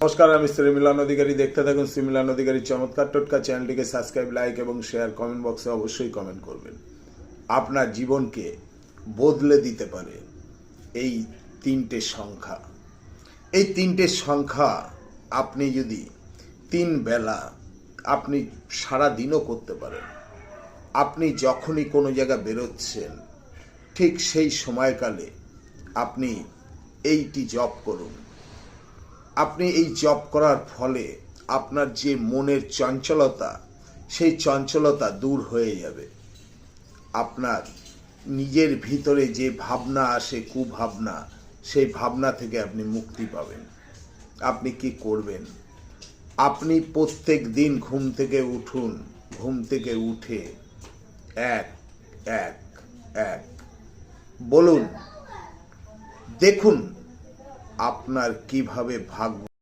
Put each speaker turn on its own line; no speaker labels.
নমস্কার, আমি শ্রী মিলন অধিকারী। দেখতে থাকুন শ্রী মিলন অধিকারী চমৎকার টোটকা। চ্যানেলটিকে সাবস্ক্রাইব, লাইক এবং শেয়ার। কমেন্ট বক্সে অবশ্যই কমেন্ট করবেন। আপনার জীবনকে বদলে দিতে পারে এই তিনটে সংখ্যা। এই তিনটে সংখ্যা আপনি যদি 3 বেলা আপনি সারা দিনও করতে পারেন। আপনি যখনই কোনো জায়গায় বেরোচ্ছেন ঠিক সেই সময়কালে আপনি এইটি জপ করুন। আপনি এই জপ করার ফলে আপনার যে মনের চঞ্চলতা, সেই চঞ্চলতা দূর হয়ে যাবে। আপনার নিজের ভিতরে যে ভাবনা আসে, কুভাবনা, সেই ভাবনা থেকে আপনি মুক্তি পাবেন। আপনি কি করবেন? আপনি প্রত্যেক দিন ঘুম থেকে উঠুন। ঘুম থেকে উঠে 1 1 1 বলুন। দেখুন আপনার কিভাবে ভাগ্য